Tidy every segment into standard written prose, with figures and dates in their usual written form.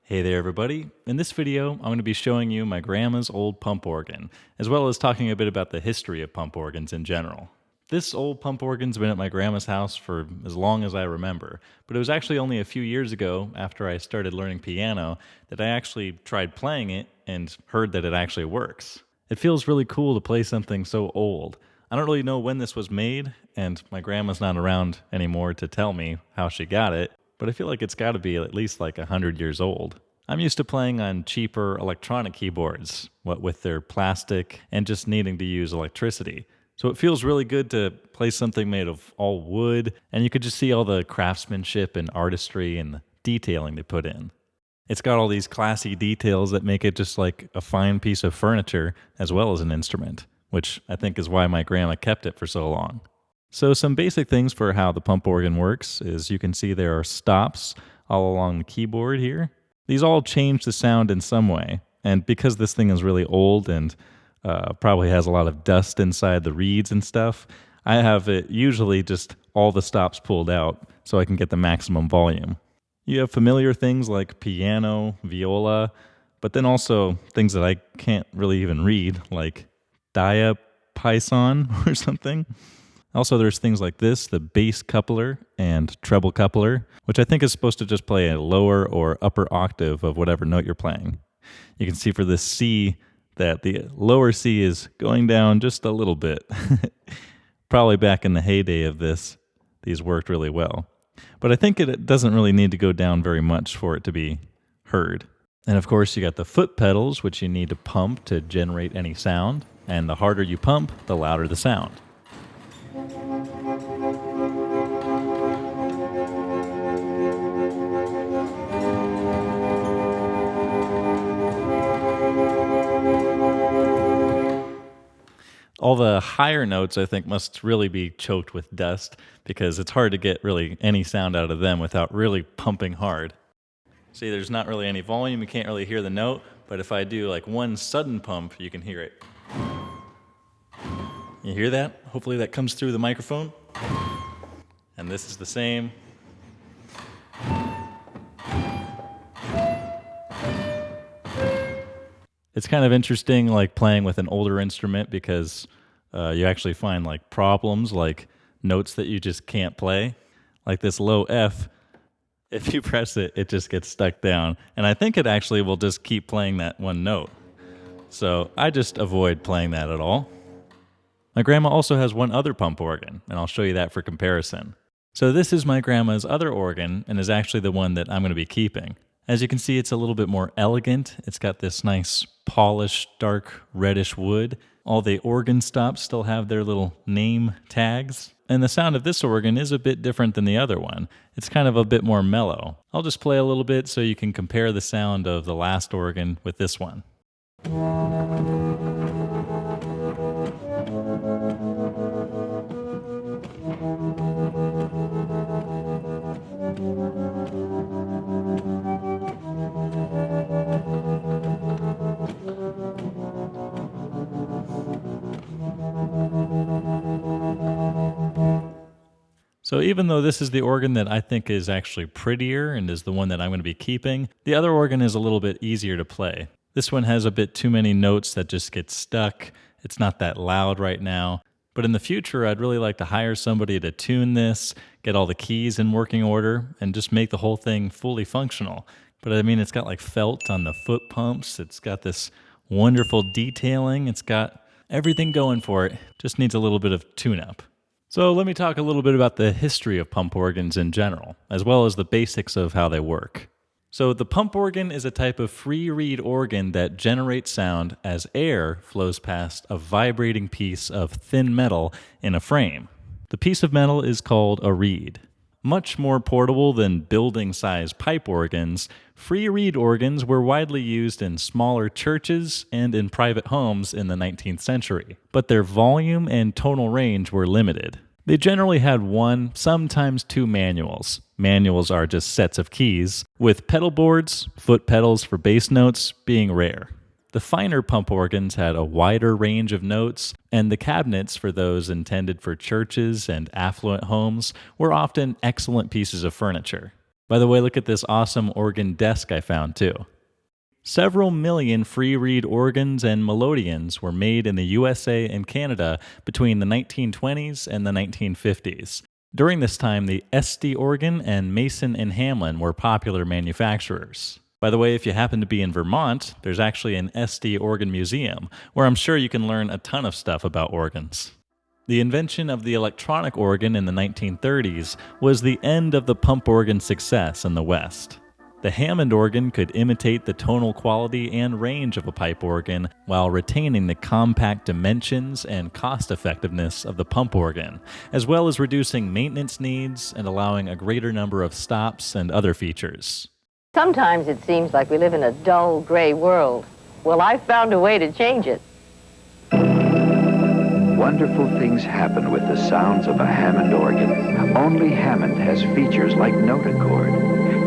Hey there everybody. In this video, I'm going to be showing you my grandma's old pump organ, as well as talking a bit about the history of pump organs in general. This old pump organ's been at my grandma's house for as long as I remember, but it was actually only a few years ago, after I started learning piano, that I actually tried playing it and heard that it actually works. It feels really cool to play something so old. I don't really know when this was made, and my grandma's not around anymore to tell me how she got it, but I feel like it's got to be at least like 100 years old. I'm used to playing on cheaper electronic keyboards, what with their plastic and just needing to use electricity. So it feels really good to play something made of all wood, and you could just see all the craftsmanship and artistry and the detailing they put in. It's got all these classy details that make it just like a fine piece of furniture as well as an instrument, which I think is why my grandma kept it for so long. So some basic things for how the pump organ works is you can see there are stops all along the keyboard here. These all change the sound in some way, and because this thing is really old and probably has a lot of dust inside the reeds and stuff, I have it usually just all the stops pulled out so I can get the maximum volume. You have familiar things like piano, viola, but then also things that I can't really even read, like diapason or something. Also, there's things like this, the bass coupler and treble coupler, which I think is supposed to just play a lower or upper octave of whatever note you're playing. You can see for this C that the lower C is going down just a little bit. Probably back in the heyday of this, these worked really well. But I think it doesn't really need to go down very much for it to be heard. And of course, you got the foot pedals, which you need to pump to generate any sound. And the harder you pump, the louder the sound. All the higher notes, I think, must really be choked with dust because it's hard to get really any sound out of them without really pumping hard. See, there's not really any volume, you can't really hear the note, but if I do like one sudden pump, you can hear it. You hear that? Hopefully that comes through the microphone. And this is the same. It's kind of interesting, like playing with an older instrument because you actually find like problems, like notes that you just can't play. Like this low F, if you press it, it just gets stuck down. And I think it actually will just keep playing that one note. So I just avoid playing that at all. My grandma also has one other pump organ, and I'll show you that for comparison. So this is my grandma's other organ, and is actually the one that I'm going to be keeping. As you can see, it's a little bit more elegant. It's got this nice polished, dark, reddish wood. All the organ stops still have their little name tags. And the sound of this organ is a bit different than the other one. It's kind of a bit more mellow. I'll just play a little bit so you can compare the sound of the last organ with this one. So even though this is the organ that I think is actually prettier and is the one that I'm going to be keeping, the other organ is a little bit easier to play. This one has a bit too many notes that just get stuck. It's not that loud right now. But in the future, I'd really like to hire somebody to tune this, get all the keys in working order, and just make the whole thing fully functional. But I mean, it's got like felt on the foot pumps. It's got this wonderful detailing. It's got everything going for it. Just needs a little bit of tune-up. So let me talk a little bit about the history of pump organs in general, as well as the basics of how they work. So the pump organ is a type of free reed organ that generates sound as air flows past a vibrating piece of thin metal in a frame. The piece of metal is called a reed. Much more portable than building-sized pipe organs, free reed organs were widely used in smaller churches and in private homes in the 19th century, but their volume and tonal range were limited. They generally had one, sometimes two manuals. Manuals are just sets of keys, with pedal boards, foot pedals for bass notes, being rare. The finer pump organs had a wider range of notes, and the cabinets for those intended for churches and affluent homes were often excellent pieces of furniture. By the way, look at this awesome organ desk I found too. Several million free reed organs and melodeons were made in the USA and Canada between the 1920s and the 1950s. During this time, the Este organ and Mason and Hamlin were popular manufacturers. By the way, if you happen to be in Vermont, there's actually an Este organ museum where I'm sure you can learn a ton of stuff about organs. The invention of the electronic organ in the 1930s was the end of the pump organ success in the West. The Hammond organ could imitate the tonal quality and range of a pipe organ while retaining the compact dimensions and cost-effectiveness of the pump organ, as well as reducing maintenance needs and allowing a greater number of stops and other features. Sometimes it seems like we live in a dull, gray world. Well, I found a way to change it. Wonderful things happen with the sounds of a Hammond organ. Only Hammond has features like note accord.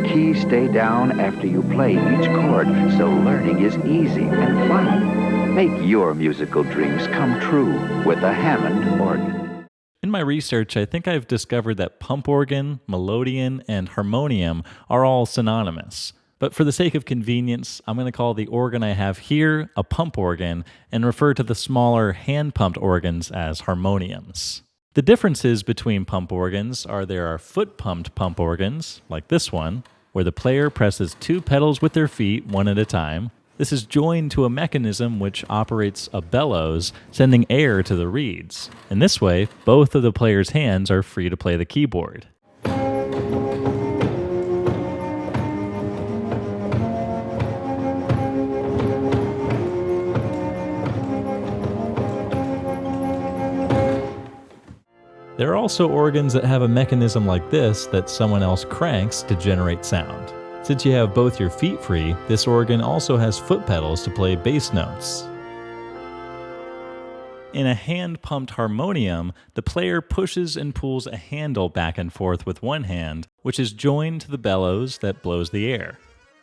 Keys stay down after you play each chord, so learning is easy and fun. Make your musical dreams come true with a Hammond organ. In my research, I think I've discovered that pump organ, melodeon, and harmonium are all synonymous. But for the sake of convenience, I'm going to call the organ I have here a pump organ and refer to the smaller hand-pumped organs as harmoniums. The differences between pump organs are there are foot-pumped pump organs, like this one, where the player presses two pedals with their feet one at a time. This is joined to a mechanism which operates a bellows, sending air to the reeds. In this way, both of the player's hands are free to play the keyboard. There are also organs that have a mechanism like this that someone else cranks to generate sound. Since you have both your feet free, this organ also has foot pedals to play bass notes. In a hand-pumped harmonium, the player pushes and pulls a handle back and forth with one hand, which is joined to the bellows that blows the air.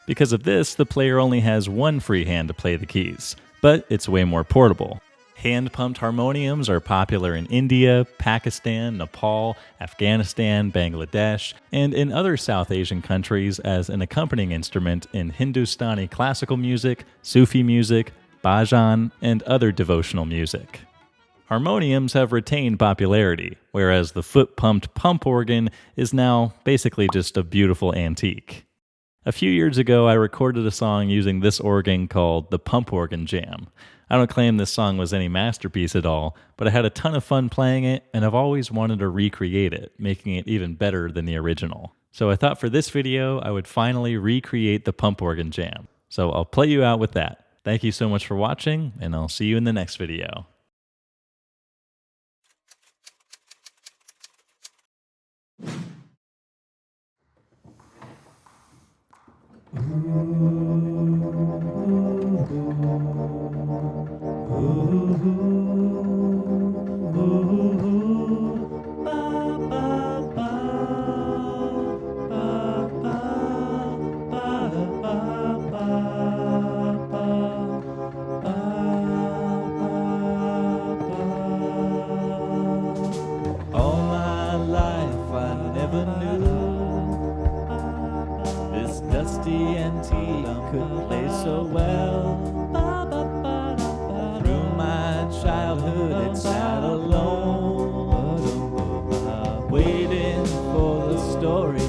Because of this, the player only has one free hand to play the keys, but it's way more portable. Hand-pumped harmoniums are popular in India, Pakistan, Nepal, Afghanistan, Bangladesh, and in other South Asian countries as an accompanying instrument in Hindustani classical music, Sufi music, bhajan, and other devotional music. Harmoniums have retained popularity, whereas the foot-pumped pump organ is now basically just a beautiful antique. A few years ago, I recorded a song using this organ called the Pump Organ Jam. I don't claim this song was any masterpiece at all, but I had a ton of fun playing it, and I've always wanted to recreate it, making it even better than the original. So I thought for this video, I would finally recreate the Pump Organ Jam. So I'll play you out with that. Thank you so much for watching, and I'll see you in the next video. All my life I never knew this dusty antique could play so well. Through my childhood it sat alone, waiting for the story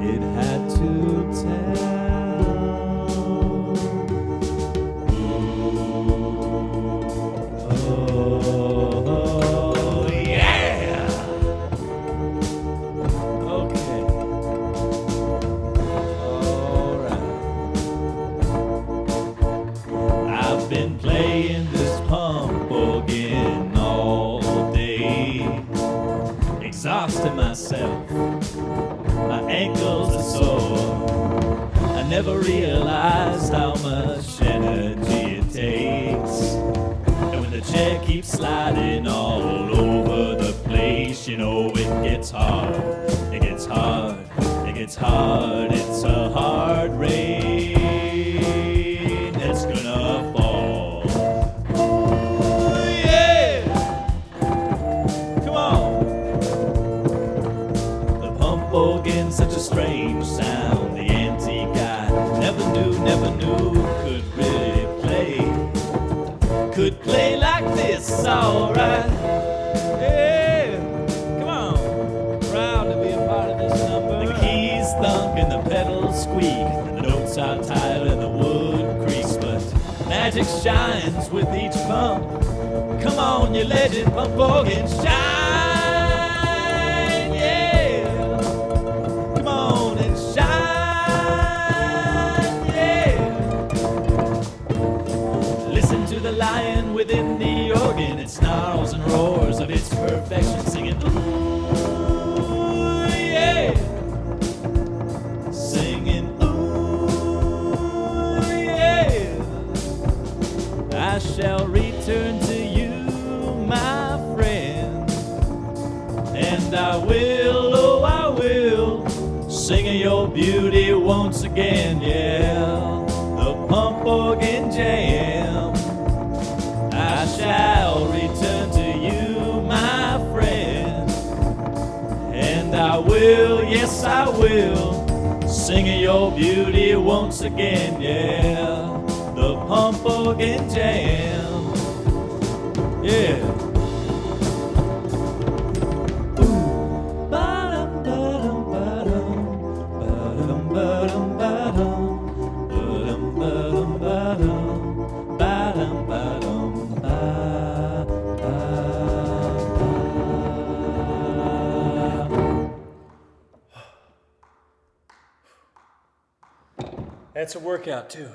it had to tell. Oh, yeah! Okay. I've been playing this pump organ all day, exhausting myself, my ankles are sore. I never realized how much energy it takes, and when the chair keeps sliding all over the place, you know it gets hard, it gets hard, it gets hard. It's a hard rain that's gonna fall. Ooh, yeah! Come on! The pump organ's such a strange sound. never knew could really play. Could play like this, alright. Yeah, come on. Proud to be a part of this number. The keys thunk and the pedals squeak. The notes are tired and the wood creaks, but magic shines with each pump. Come on, you legend pump organ, shine, yeah. Come on and shine, yeah. Listen to the lion within the organ. It snarls and roars of its perfection, singing, ooh, yeah. Singing, ooh, yeah. I shall return to you, my friend, and I will, oh I will, sing of your beauty once again, yeah. The pump organ jam. I shall return to you, my friend, and I will, yes I will, sing of your beauty once again, yeah. The pump organ jam. Yeah. Ooh. Ba-dum, ba-dum, ba-dum. Ba-dum, ba-dum, ba-dum. Ba-dum, ba-dum, ba-dum. Ba-dum, ba-dum, ba-ba. That's a workout too.